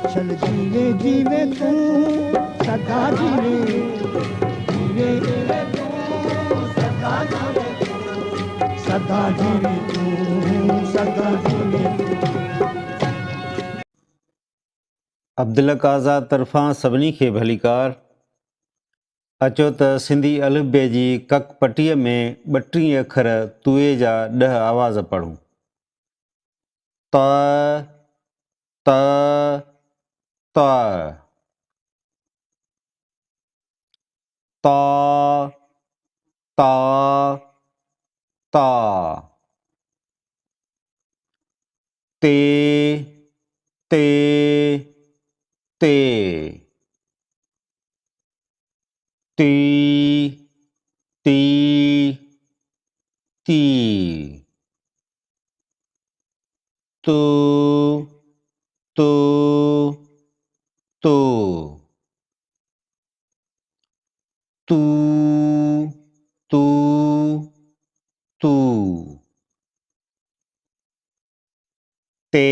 चल जीवे जीवे तू सदा जीवे, जीवे जीवे तू सदा जीवे, सदा जीवे तू सदा जीवे तू। अब्दुल काज़ा तरफ़ां सभिनी खे भलीकार। अचो त सिंधी अलिफ़बे जी कक पटीअ में 32 अखर तुए जा 10 आवाज़ पढ़ूं। त त त ता ता ता ते ते ते ती ती ती तू तू तू तू तू तू ते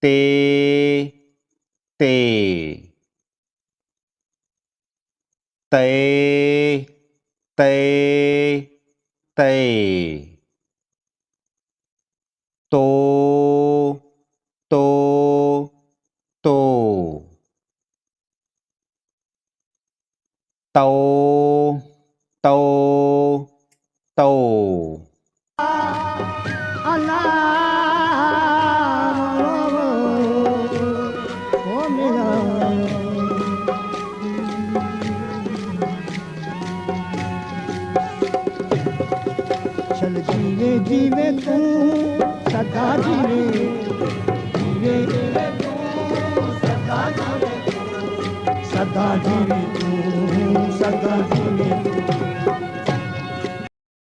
ते ते ते ते ते तो तो तो तो तो तो चल जीवे जीवे तू सदा जीवे, जीवे जीवे तू सदा जीवे, सदा जीवे तू सदा जीवे तू।